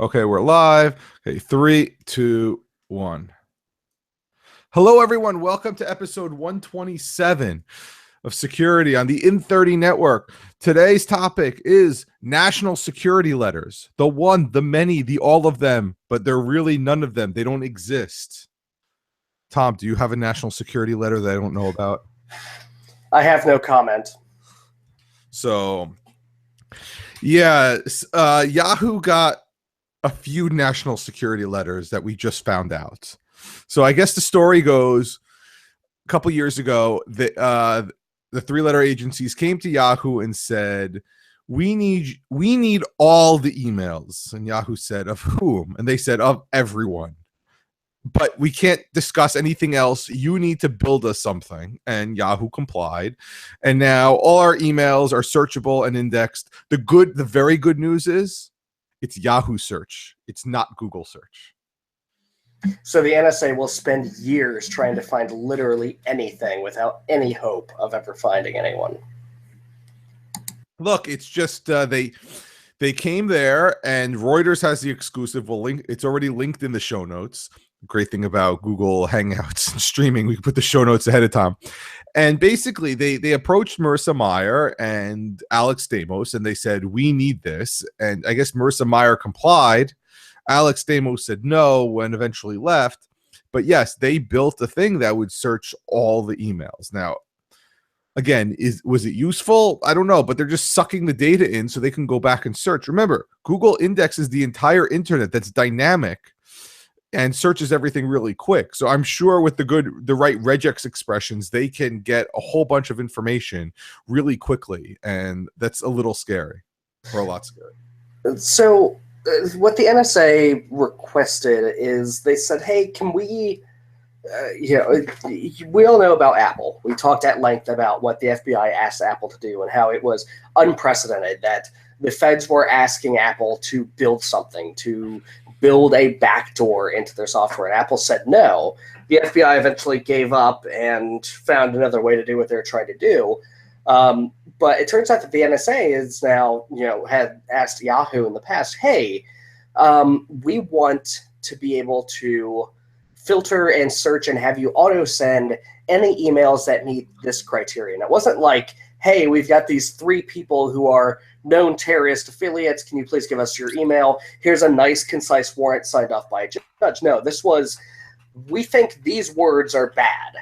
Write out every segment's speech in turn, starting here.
Okay, we're live. Okay, 3, 2, 1. Hello, everyone. Welcome to episode 127 of Security on the In30 Network. Today's topic is national security letters. The one, the many, the all of them, but they're really none of them. They don't exist. Tom, do you have a national security letter that I don't know about? I have no comment. So, yeah, Yahoo got a few national security letters that we just found out. So I guess the story goes a couple years ago that the three-letter agencies came to Yahoo and said, we need all the emails. And Yahoo said, of whom? And they said, of everyone. But we can't discuss anything else. You need to build us something. And Yahoo complied. And now all our emails are searchable and indexed. The very good news is it's Yahoo search. It's not Google search. So the NSA will spend years trying to find literally anything without any hope of ever finding anyone. Look, it's just they came there, and Reuters has the exclusive. We'll link. It's already linked in the show notes. Great thing about Google Hangouts and streaming, we can put the show notes ahead of time. And basically, they approached Marissa Mayer and Alex Stamos, and they said, we need this. And I guess Marissa Mayer complied. Alex Stamos said no and eventually left. But yes, they built a thing that would search all the emails. Now, again, was it useful? I don't know, but they're just sucking the data in so they can go back and search. Remember, Google indexes the entire internet that's dynamic and searches everything really quick. So I'm sure with the right regex expressions, they can get a whole bunch of information really quickly. And that's a little scary, or a lot scary. So what the NSA requested is they said, hey, can we, we all know about Apple. We talked at length about what the FBI asked Apple to do and how it was unprecedented that the feds were asking Apple to build something, to build a backdoor into their software. And Apple said no. The FBI eventually gave up and found another way to do what they're trying to do. But it turns out that the NSA is now, had asked Yahoo in the past, hey, we want to be able to filter and search and have you auto send any emails that meet this criterion. It wasn't like, hey, we've got these 3 people who are known terrorist affiliates. Can you please give us your email? Here's a nice, concise warrant signed off by a judge. No, this was, we think these words are bad.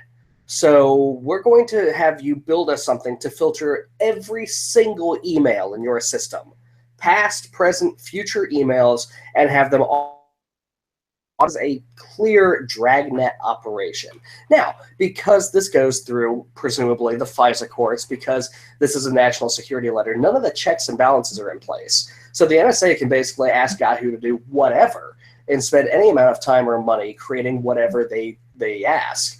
So we're going to have you build us something to filter every single email in your system, past, present, future emails, and have them all as a clear dragnet operation. Now, because this goes through, presumably, the FISA courts, because this is a national security letter, none of the checks and balances are in place. So the NSA can basically ask Yahoo to do whatever and spend any amount of time or money creating whatever they ask.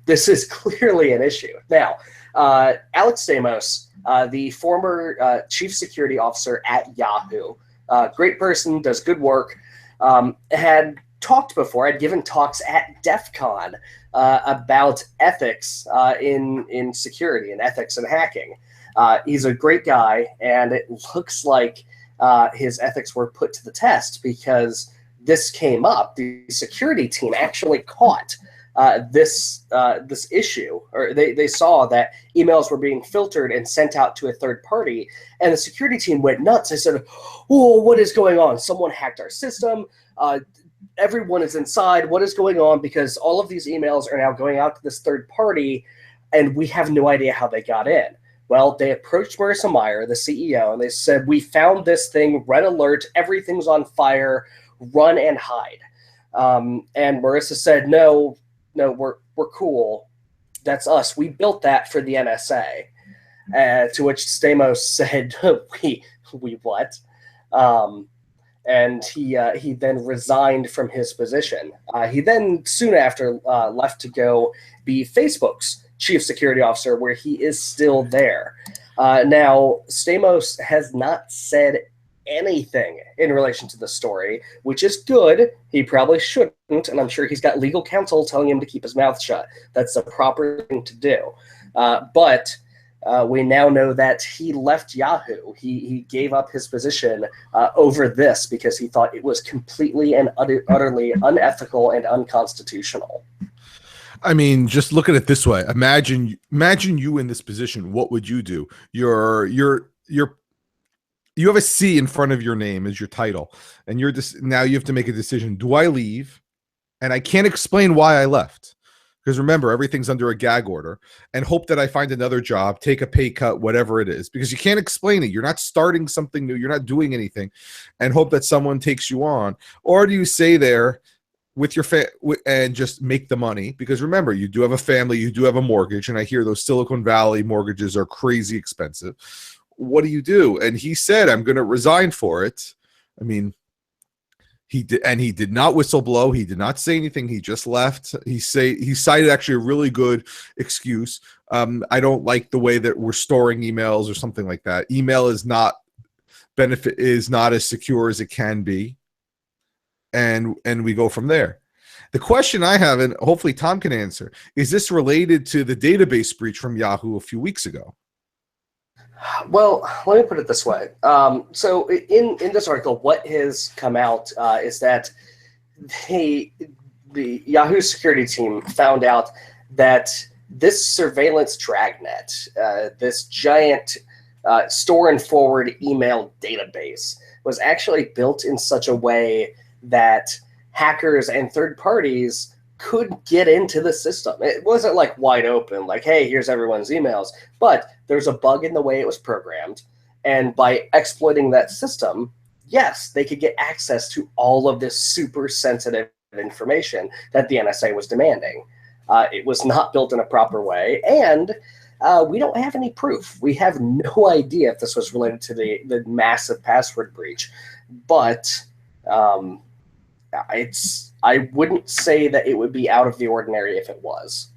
This is clearly an issue. Now, Alex Stamos, the former chief security officer at Yahoo, great person, does good work, had talked before, had given talks at DEF CON about ethics in security and ethics in hacking. He's a great guy, and it looks like his ethics were put to the test because this came up. The security team actually caught this issue, or they saw that emails were being filtered and sent out to a third party, and the security team went nuts. They said, "Oh, what is going on? Someone hacked our system. Everyone is inside. What is going on? Because all of these emails are now going out to this third party, and we have no idea how they got in." Well, they approached Marissa Mayer, the CEO, and they said, "We found this thing. Red alert! Everything's on fire. Run and hide." And Marissa said, "No, we're cool. That's us. We built that for the NSA." To which Stamos said, "We what?" And he then resigned from his position. He then soon after left to go be Facebook's chief security officer, where he is still there. Now, Stamos has not said anything in relation to the story, which is good. He probably shouldn't, and I'm sure he's got legal counsel telling him to keep his mouth shut. That's the proper thing to do. But We now know that he left Yahoo. He gave up his position over this because he thought it was completely and utterly unethical and unconstitutional. I mean, just look at it this way. Imagine you in this position. What would you do? You have a C in front of your name as your title, and you're just now you have to make a decision. Do I leave? And I can't explain why I left. Because remember, everything's under a gag order, and hope that I find another job, take a pay cut, whatever it is, because you can't explain it. You're not starting something new. You're not doing anything, and hope that someone takes you on. Or do you stay there with your and just make the money? Because remember, you do have a family, you do have a mortgage, and I hear those Silicon Valley mortgages are crazy expensive. What do? And he said, I'm going to resign for it. I mean, he did not whistle blow. He did not say anything. He just left. He cited actually a really good excuse. I don't like the way that we're storing emails or something like that. Email is not as secure as it can be. And we go from there. The question I have, and hopefully Tom can answer, is this related to the database breach from Yahoo a few weeks ago? Well, let me put it this way. So in this article, what has come out is that the Yahoo security team found out that this surveillance dragnet, this giant store and forward email database, was actually built in such a way that hackers and third parties could get into the system. It wasn't like wide open, like, hey, here's everyone's emails, but there's a bug in the way it was programmed. And by exploiting that system, yes, they could get access to all of this super sensitive information that the NSA was demanding. It was not built in a proper way, and we don't have any proof. We have no idea if this was related to the massive password breach, but I wouldn't say that it would be out of the ordinary if it was.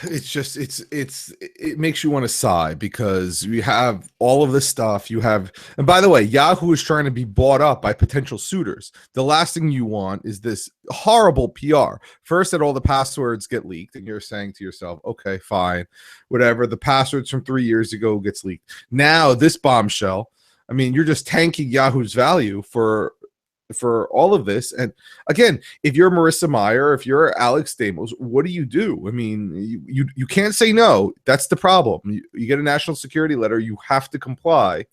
It's just it makes you want to sigh, because you have all of this stuff. And by the way, Yahoo is trying to be bought up by potential suitors. The last thing you want is this horrible PR. First, that all the passwords get leaked, and you're saying to yourself, okay, fine, whatever. The passwords from 3 years ago gets leaked. Now this bombshell. I mean, you're just tanking Yahoo's value for all of this. And again, if you're Marissa Mayer, if you're Alex Stamos, what do? I mean, you can't say no. That's the problem. You get a national security letter, you have to comply.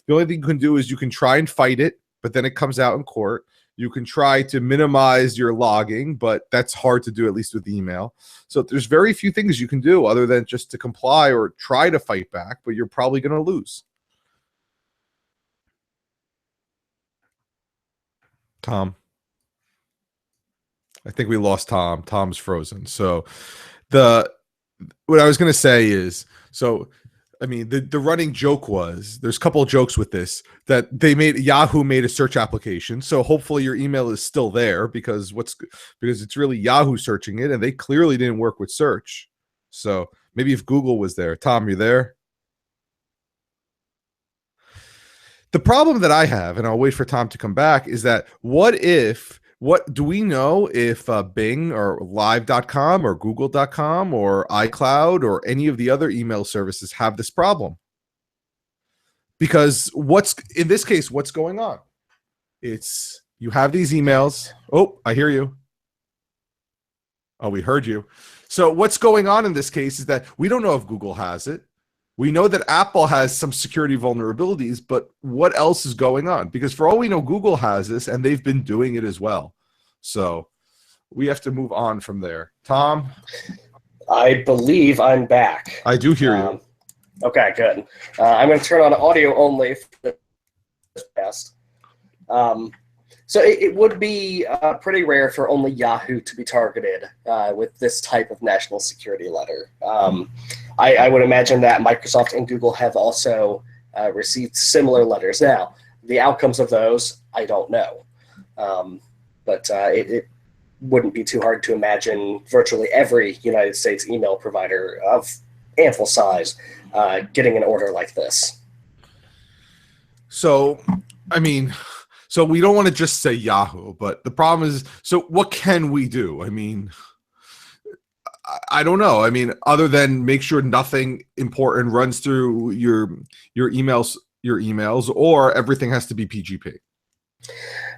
The only thing you can do is you can try and fight it, but then it comes out in court. You can try to minimize your logging, but that's hard to do, at least with email. So there's very few things you can do other than just to comply or try to fight back, but you're probably going to lose. Tom, I think we lost Tom. Tom's frozen. So what I was going to say is, so I mean, the running joke was, there's a couple of jokes with this, that Yahoo made a search application. So hopefully your email is still there, because it's really Yahoo searching it, and they clearly didn't work with search. So maybe if Google was there. Tom, you there? The problem that I have, and I'll wait for Tom to come back, is that what do we know if Bing or Live.com or Google.com or iCloud or any of the other email services have this problem? Because in this case, what's going on? It's you have these emails. Oh, I hear you. Oh, we heard you. So what's going on in this case is that we don't know if Google has it. We know that Apple has some security vulnerabilities, but what else is going on? Because for all we know, Google has this, and they've been doing it as well. So we have to move on from there. Tom? I believe I'm back. I do hear you. Okay, good. I'm going to turn on audio only for this test. So it would be pretty rare for only Yahoo to be targeted with this type of national security letter. I would imagine that Microsoft and Google have also received similar letters. Now, the outcomes of those, I don't know. But it wouldn't be too hard to imagine virtually every United States email provider of ample size getting an order like this. So, I mean, so we don't want to just say Yahoo, but the problem is, so what can we do? I mean, I don't know. I mean, other than make sure nothing important runs through your emails, or everything has to be PGP.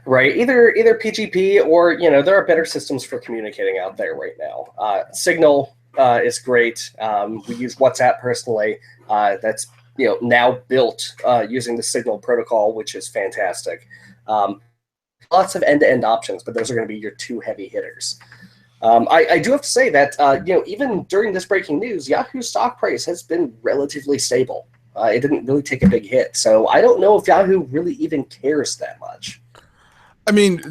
Right, either PGP or there are better systems for communicating out there right now. Signal is great. We use WhatsApp personally. That's now built using the Signal protocol, which is fantastic. Lots of end-to-end options, but those are going to be your two heavy hitters. I do have to say that even during this breaking news, Yahoo's stock price has been relatively stable. It didn't really take a big hit, so I don't know if Yahoo really even cares that much. I mean,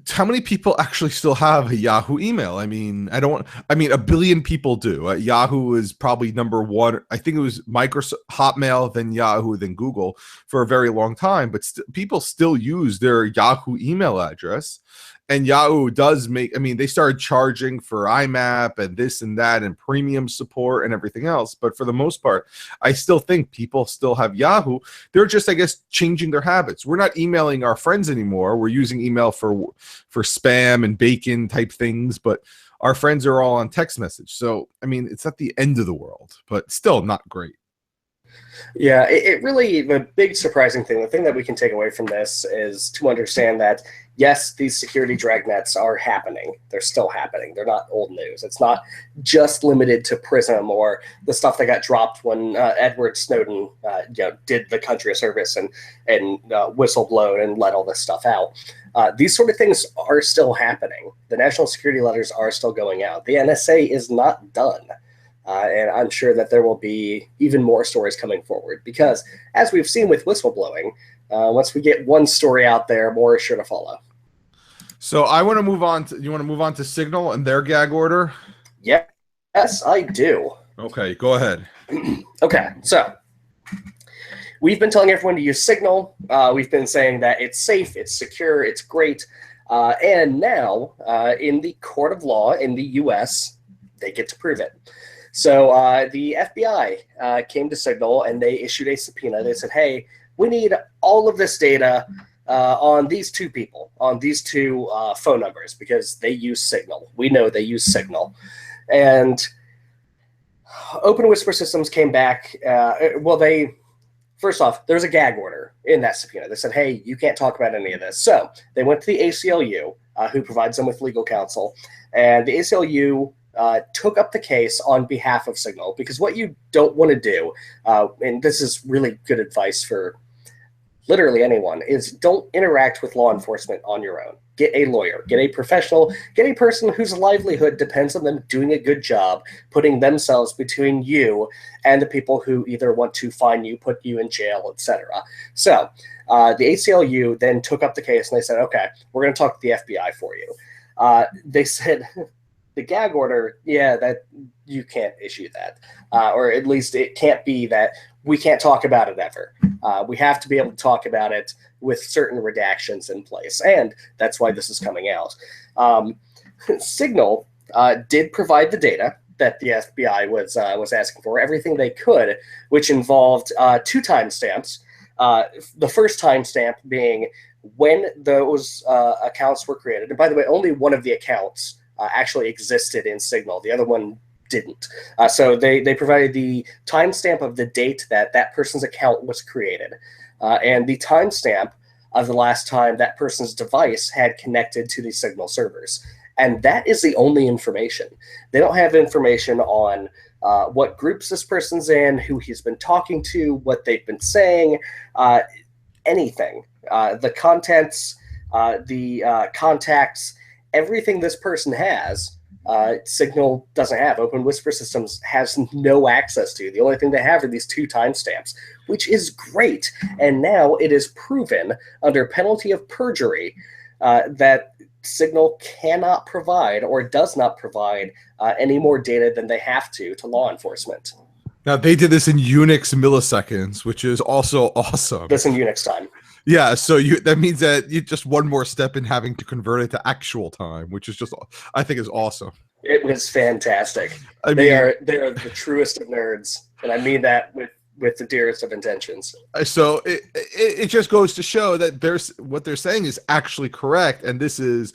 how many people actually still have a Yahoo email? I mean, a billion people do. Yahoo is probably number one. I think it was Microsoft, Hotmail, then Yahoo, then Google for a very long time. But people still use their Yahoo email address. And Yahoo does they started charging for IMAP and this and that and premium support and everything else. But for the most part, I still think people still have Yahoo. They're just, I guess, changing their habits. We're not emailing our friends anymore. We're using email for spam and bacon type things, but our friends are all on text message. So, I mean, it's not the end of the world, but still not great. Yeah, it really, the big surprising thing, the thing that we can take away from this is to understand that, yes, these security dragnets are happening. They're still happening. They're not old news. It's not just limited to Prism or the stuff that got dropped when Edward Snowden did the country a service and whistleblowed and let all this stuff out. These sort of things are still happening. The national security letters are still going out. The NSA is not done. And I'm sure that there will be even more stories coming forward because, as we've seen with whistleblowing, once we get one story out there, more is sure to follow. So I want to move on. You want to move on to Signal and their gag order? Yes, I do. Okay, go ahead. Okay, so we've been telling everyone to use Signal. We've been saying that it's safe, it's secure, it's great. And now, in the court of law in the U.S., they get to prove it. So the FBI came to Signal and they issued a subpoena. They said, hey, we need all of this data on these two people, on these two phone numbers, because they use Signal. We know they use Signal. And Open Whisper Systems came back. First off, there's a gag order in that subpoena. They said, hey, you can't talk about any of this. So they went to the ACLU, who provides them with legal counsel, and the ACLU took up the case on behalf of Signal, because what you don't want to do, and this is really good advice for literally anyone, is don't interact with law enforcement on your own. Get a lawyer, get a professional, get a person whose livelihood depends on them doing a good job, putting themselves between you and the people who either want to fine you, put you in jail, etc. So the ACLU then took up the case and they said, okay, we're going to talk to the FBI for you. They said, the gag order, yeah, that you can't issue that. Or at least it can't be that we can't talk about it ever. We have to be able to talk about it with certain redactions in place. And that's why this is coming out. Signal did provide the data that the FBI was asking for, everything they could, which involved two timestamps. The first timestamp being when those accounts were created. And by the way, only one of the accounts actually existed in Signal. The other one didn't. So they provided the timestamp of the date that that person's account was created, and the timestamp of the last time that person's device had connected to the Signal servers. And that is the only information. They don't have information on what groups this person's in, who he's been talking to, what they've been saying, anything. The contents, the contacts, everything this person has, Signal doesn't have. Open Whisper Systems has no access to. The only thing they have are these two timestamps, which is great. And now it is proven under penalty of perjury that Signal cannot provide or does not provide any more data than they have to law enforcement. Now, they did this in Unix milliseconds, which is also awesome. This in Unix time. Yeah, so that means that you just one more step in having to convert it to actual time, which is just, I think, is awesome. It was fantastic. They are the truest of nerds, and I mean that with with the dearest of intentions. So it just goes to show that what they're saying is actually correct, and this is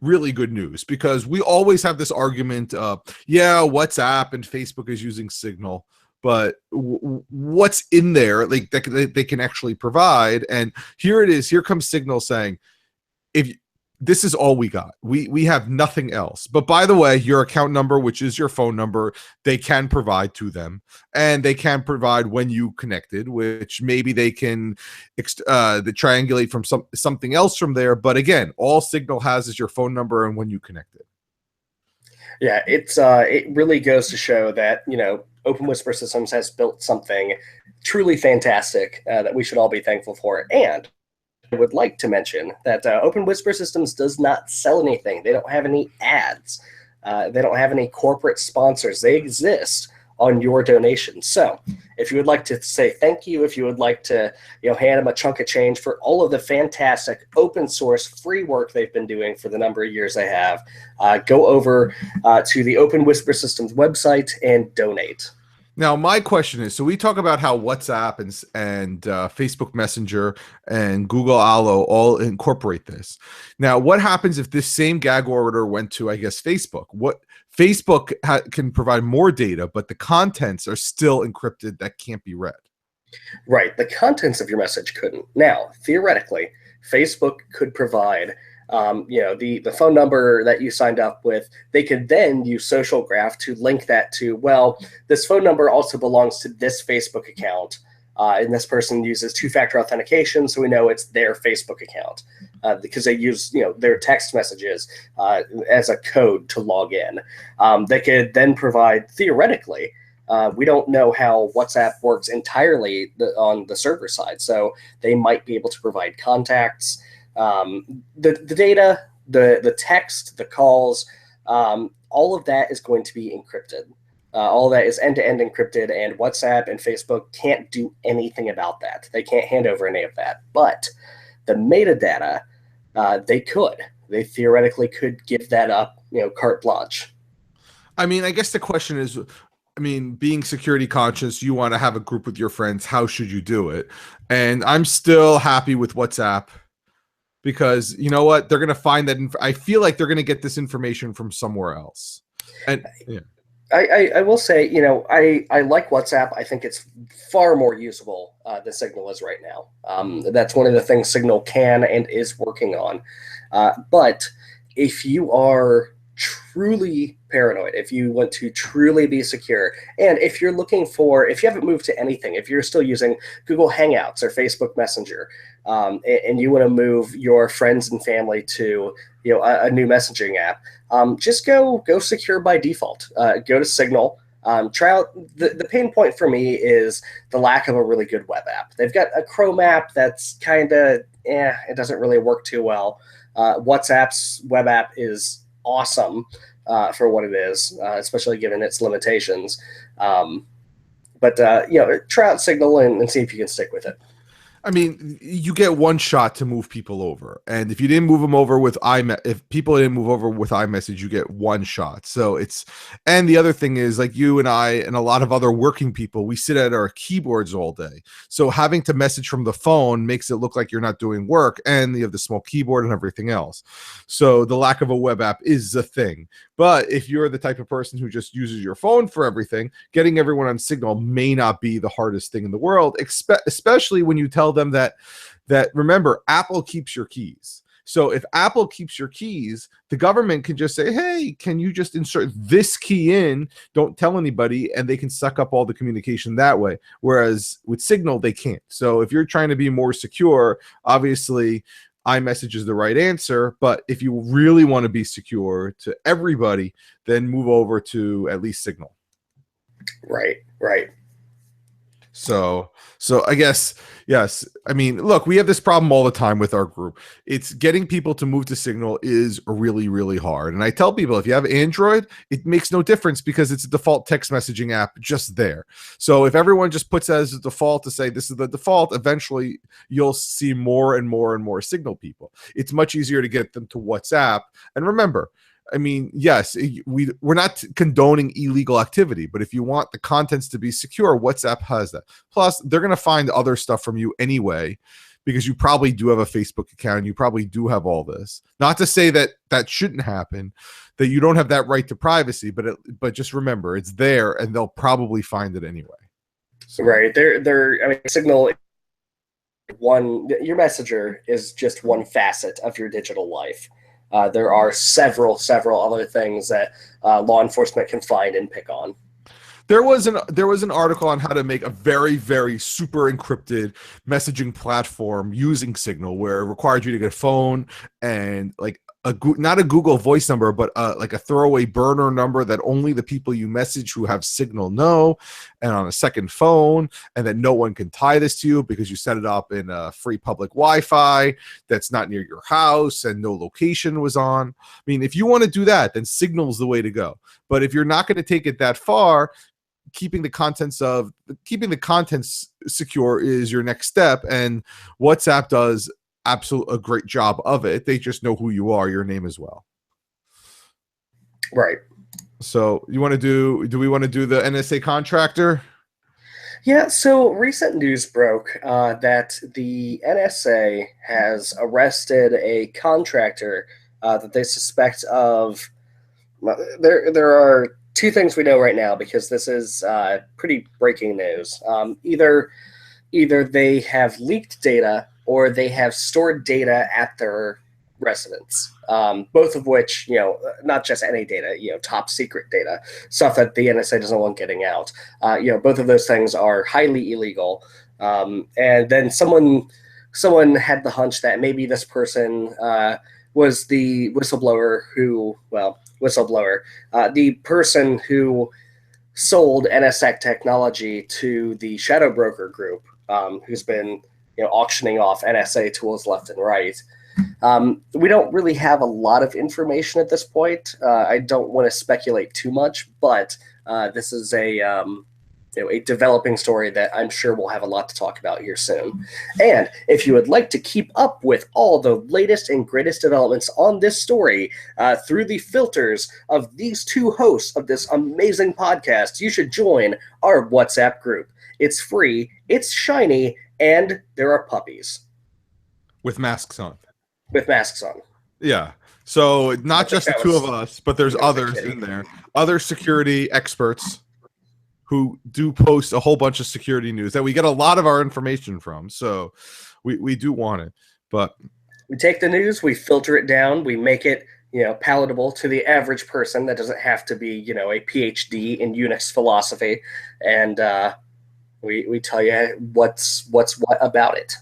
really good news, because we always have this argument of, yeah, WhatsApp and Facebook is using Signal, but what's in there like that they can actually provide? And here it is. Here comes Signal saying, if this is all we got. We have nothing else. But by the way, your account number, which is your phone number, they can provide to them, and they can provide when you connected, which maybe they can the triangulate from something else from there. But again, all Signal has is your phone number and when you connected. Yeah, it really goes to show that, Open Whisper Systems has built something truly fantastic that we should all be thankful for. And I would like to mention that Open Whisper Systems does not sell anything. They don't have any ads. They don't have any corporate sponsors. They exist on your donation. So if you would like to say thank you, if you would like to hand them a chunk of change for all of the fantastic open source free work they've been doing for the number of years they have, go over to the Open Whisper Systems website and donate. Now, my question is, so we talk about how WhatsApp and Facebook Messenger and Google Allo all incorporate this. Now, what happens if this same gag order went to, I guess, Facebook? What Facebook can provide more data, but the contents are still encrypted that can't be read. Right. The contents of your message couldn't. Now, theoretically, Facebook could provide the phone number that you signed up with. They could then use Social Graph to link that to, well, this phone number also belongs to this Facebook account, and this person uses two-factor authentication, so we know it's their Facebook account, because they use their text messages as a code to log in. They could then provide, theoretically, we don't know how WhatsApp works entirely on the server side, so they might be able to provide contacts. The data, the text, the calls, all of that is going to be encrypted. All of that is end-to-end encrypted, and WhatsApp and Facebook can't do anything about that. They can't hand over any of that. But the metadata, they could. They theoretically could give that up, carte blanche. I mean, I guess the question is, being security conscious, you want to have a group with your friends. How should you do it? And I'm still happy with WhatsApp, because you know what? They're going to find that. I feel like they're going to get this information from somewhere else. And yeah. I will say, I like WhatsApp. I think it's far more usable than Signal is right now. That's one of the things Signal can and is working on. But if you are truly paranoid, if you want to truly be secure, and if you're if you haven't moved to anything, if you're still using Google Hangouts or Facebook Messenger, and you want to move your friends and family to a new messaging app, just go secure by default. Go to Signal. Try out the pain point for me is the lack of a really good web app. They've got a Chrome app that's kind of it doesn't really work too well. WhatsApp's web app is awesome for what it is, especially given its limitations. But try out Signal and see if you can stick with it. You get one shot to move people over, and if you didn't move them over with if people didn't move over with iMessage, you get one shot. So and the other thing is, like, you and I and a lot of other working people, we sit at our keyboards all day. So having to message from the phone makes it look like you're not doing work, and you have the small keyboard and everything else. So the lack of a web app is a thing. But if you're the type of person who just uses your phone for everything, getting everyone on Signal may not be the hardest thing in the world, especially when you tell them that remember, Apple keeps your keys. So if Apple keeps your keys, the government can just say, hey, can you just insert this key in? Don't tell anybody, and they can suck up all the communication that way. Whereas with Signal, they can't. So if you're trying to be more secure, obviously iMessage is the right answer, but if you really want to be secure to everybody, then move over to at least Signal. Right. So I guess, yes. Look, we have this problem all the time with our group. It's getting people to move to Signal is really, really hard. And I tell people, if you have Android, it makes no difference because it's a default text messaging app just there. So if everyone just puts as a default to say this is the default, eventually you'll see more and more and more Signal people. It's much easier to get them to WhatsApp. And remember, I mean, yes, we're not condoning illegal activity, but if you want the contents to be secure, WhatsApp has that. Plus, they're going to find other stuff from you anyway, because you probably do have a Facebook account and you probably do have all this. Not to say that that shouldn't happen, that you don't have that right to privacy, but just remember, it's there and they'll probably find it anyway. So. Right. I mean, Signal, your messenger is just one facet of your digital life. There are several other things that law enforcement can find and pick on. There was an article on how to make a very, very super encrypted messaging platform using Signal, where it required you to get a phone and like not a Google Voice number, but like a throwaway burner number that only the people you message who have Signal know, and on a second phone, and that no one can tie this to you because you set it up in a free public Wi-Fi that's not near your house and no location was on. I mean, if you want to do that, then Signal's the way to go. But if you're not going to take it that far, keeping the contents secure is your next step, and WhatsApp does a great job of it. They just know who you are, your name as well. Right. So do we want to do the NSA contractor? Yeah, so recent news broke that the NSA has arrested a contractor that they suspect of. There are two things we know right now, because this is pretty breaking news. Either they have leaked data or they have stored data at their residence. Both of which, not just any data, top secret data, stuff that the NSA doesn't want getting out. Both of those things are highly illegal. And then someone had the hunch that maybe this person was the whistleblower the person who sold NSX technology to the shadow broker group, who's been auctioning off NSA tools left and right. We don't really have a lot of information at this point. I don't want to speculate too much, but this is a developing story that I'm sure we'll have a lot to talk about here soon. And if you would like to keep up with all the latest and greatest developments on this story through the filters of these two hosts of this amazing podcast, you should join our WhatsApp group. It's free, it's shiny, and there are puppies. With masks on. Yeah. So not just the two of us, but there's others in there. Other security experts who do post a whole bunch of security news that we get a lot of our information from. So we do want it. But we take the news, we filter it down, we make it palatable to the average person that doesn't have to be a PhD in Unix philosophy, and we tell you what's what about it.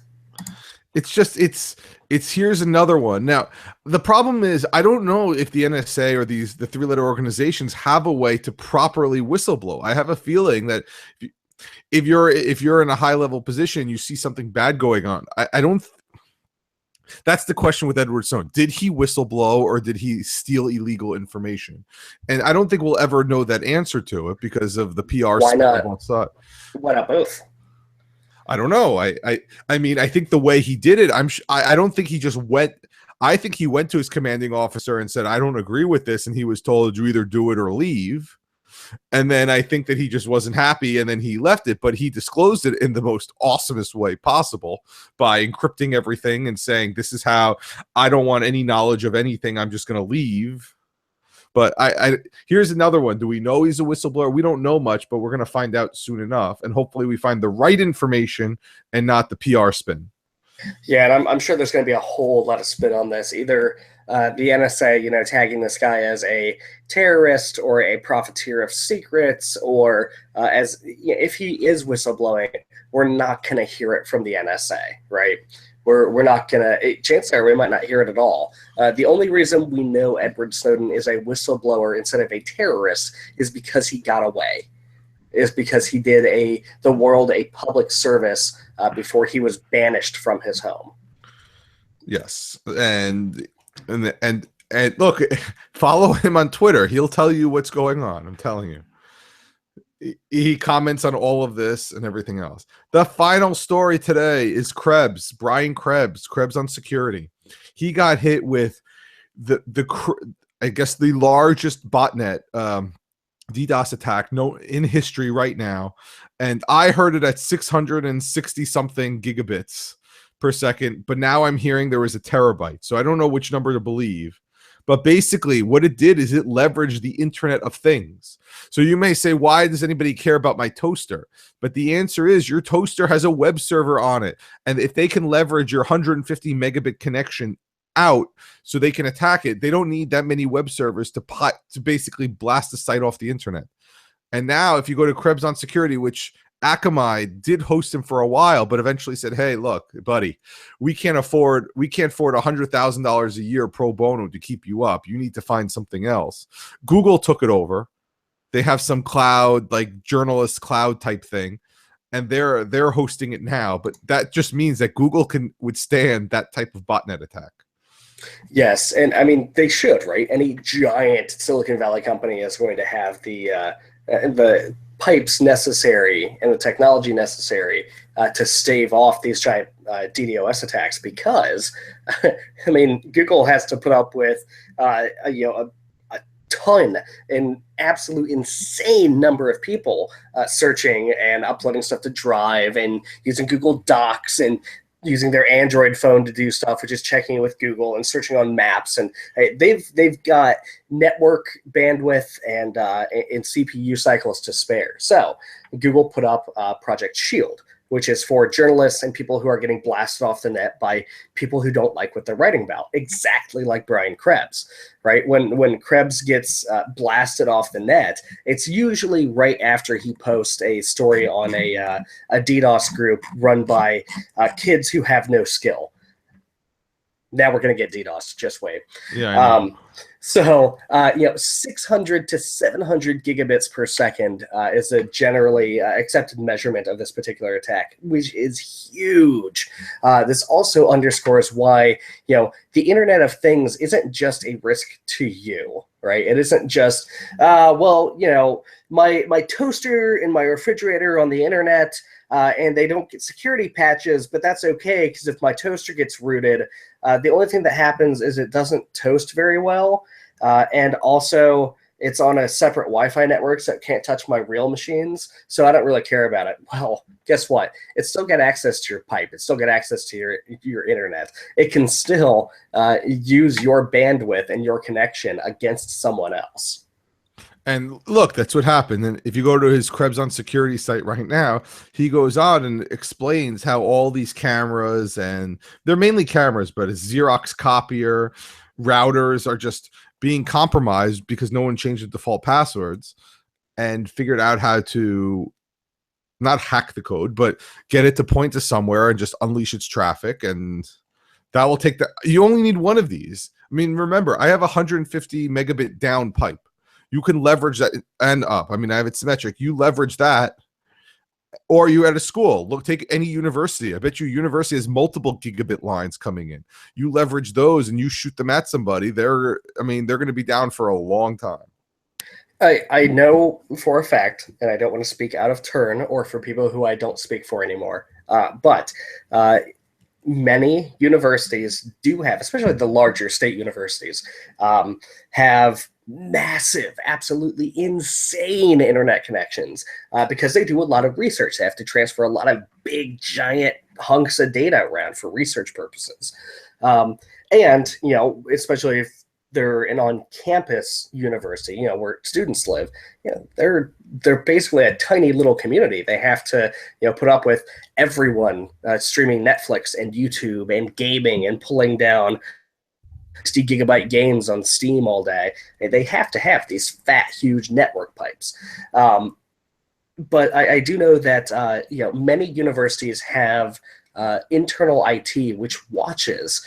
It's here's another one. Now, the problem is I don't know if the NSA or the three-letter organizations have a way to properly whistleblow. I have a feeling that if you're in a high-level position, you see something bad going on. I don't. That's the question with Edward Snowden. Did he whistleblow or did he steal illegal information? And I don't think we'll ever know that answer to it because of the PR. Why not? Why not both? I don't know. I mean, I think the way he did it, I don't think he just went. I think he went to his commanding officer and said, I don't agree with this. And he was told, you either do it or leave. And then I think that he just wasn't happy and then he left it, but he disclosed it in the most awesomest way possible by encrypting everything and saying, this is how I don't want any knowledge of anything. I'm just going to leave. But here's another one. Do we know he's a whistleblower? We don't know much, but we're going to find out soon enough. And hopefully we find the right information and not the PR spin. Yeah, and I'm sure there's going to be a whole lot of spin on this. Either the NSA, tagging this guy as a terrorist or a profiteer of secrets, or if he is whistleblowing, we're not going to hear it from the NSA, right? We're not going to, chances are we might not hear it at all. The only reason we know Edward Snowden is a whistleblower instead of a terrorist is because he got away. Is because he did the world a public service before he was banished from his home. Yes, and look, follow him on Twitter. He'll tell you what's going on. I'm telling you. He comments on all of this and everything else. The final story today is Brian Krebs on security. He got hit with I guess the largest botnet DDoS attack in history right now, and I heard it at 660 something gigabits per second, but now I'm hearing there was a terabyte, so I don't know which number to believe. But basically what it did is it leveraged the Internet of Things. So you may say, why does anybody care about my toaster? But the answer is your toaster has a web server on it, and if they can leverage your 150 megabit connection out so they can attack it, they don't need that many web servers to basically blast the site off the internet. And now if you go to Krebs on Security, which Akamai did host him for a while, but eventually said, hey, look, buddy, we can't afford $100,000 a year pro bono to keep you up. You need to find something else. Google took it over. They have some cloud, like journalist cloud type thing, and they're hosting it now. But that just means that Google can withstand that type of botnet attack. Yes, and I mean they should, right? Any giant Silicon Valley company is going to have the pipes necessary and the technology necessary to stave off these giant DDoS attacks, because I mean Google has to put up with a ton, an absolute insane number of people searching and uploading stuff to Drive and using Google Docs and using their Android phone to do stuff, which is checking with Google and searching on maps. And they've got network bandwidth and CPU cycles to spare. So Google put up Project Shield, which is for journalists and people who are getting blasted off the net by people who don't like what they're writing about, exactly like Brian Krebs, right? When Krebs gets blasted off the net, it's usually right after he posts a story on a DDoS group run by kids who have no skill. Now we're going to get DDoS, just wait. Yeah, I know. So, 600 to 700 gigabits per second is a generally accepted measurement of this particular attack, which is huge. This also underscores why, the Internet of Things isn't just a risk to you, right? It isn't just, my toaster and my refrigerator on the internet, and they don't get security patches, but that's okay, because if my toaster gets rooted, the only thing that happens is it doesn't toast very well, and also it's on a separate Wi-Fi network, so it can't touch my real machines, so I don't really care about it. Well, guess what? It's still got access to your pipe. It's still got access to your internet. It can still use your bandwidth and your connection against someone else. And look, that's what happened. And if you go to his Krebs on Security site right now, he goes on and explains how all these cameras, and they're mainly cameras, but a Xerox copier, routers are just being compromised because no one changed the default passwords and figured out how to not hack the code, but get it to point to somewhere and just unleash its traffic. And that will take you only need one of these. I mean, remember, I have 150 megabit down pipe. You can leverage that and up. I mean, I have it symmetric. You leverage that, or you at a school. Look, take any university. I bet you university has multiple gigabit lines coming in. You leverage those and you shoot them at somebody. They're going to be down for a long time. I know for a fact, and I don't want to speak out of turn or for people who I don't speak for anymore, but many universities do have, especially the larger state universities, have massive, absolutely insane internet connections because they do a lot of research. They have to transfer a lot of big, giant hunks of data around for research purposes. And, especially if they're an on-campus university, where students live, they're basically a tiny little community. They have to, put up with everyone streaming Netflix and YouTube and gaming and pulling down 60 gigabyte games on Steam all day. They have to have these fat, huge network pipes. But I do know that many universities have internal IT which watches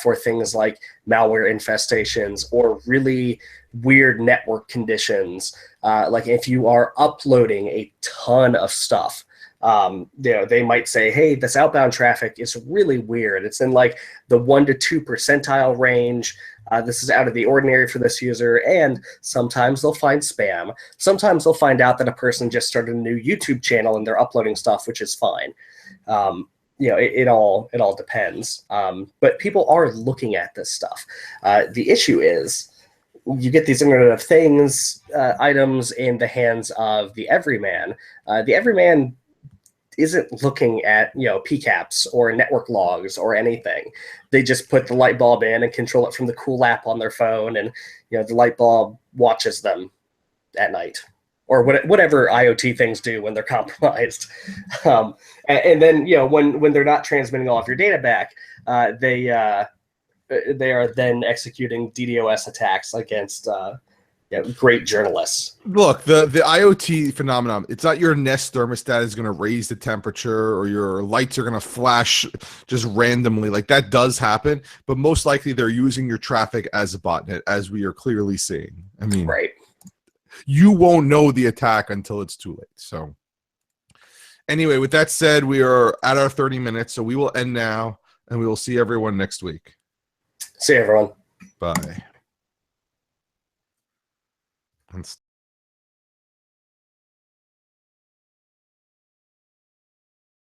for things like malware infestations or really weird network conditions. Like if you are uploading a ton of stuff, they might say, hey, this outbound traffic is really weird. It's in like the 1 to 2 percentile range. This is out of the ordinary for this user. And sometimes they'll find spam. Sometimes they'll find out that a person just started a new YouTube channel and they're uploading stuff, which is fine. It all depends. But people are looking at this stuff. The issue is you get these Internet of Things items in the hands of the everyman. The everyman isn't looking at PCAPs or network logs or anything. They just put the light bulb in and control it from the cool app on their phone, and the light bulb watches them at night, or whatever IoT things do when they're compromised. And then when they're not transmitting all of your data back, they are then executing DDoS attacks against great journalists. Look, the IoT phenomenon, it's not your Nest thermostat is going to raise the temperature or your lights are going to flash just randomly. Like, that does happen, but most likely they're using your traffic as a botnet, as we are clearly seeing. I mean, right. You won't know the attack until it's too late. So anyway, with that said, we are at our 30 minutes, so we will end now, and we will see everyone next week. See you, everyone. Bye.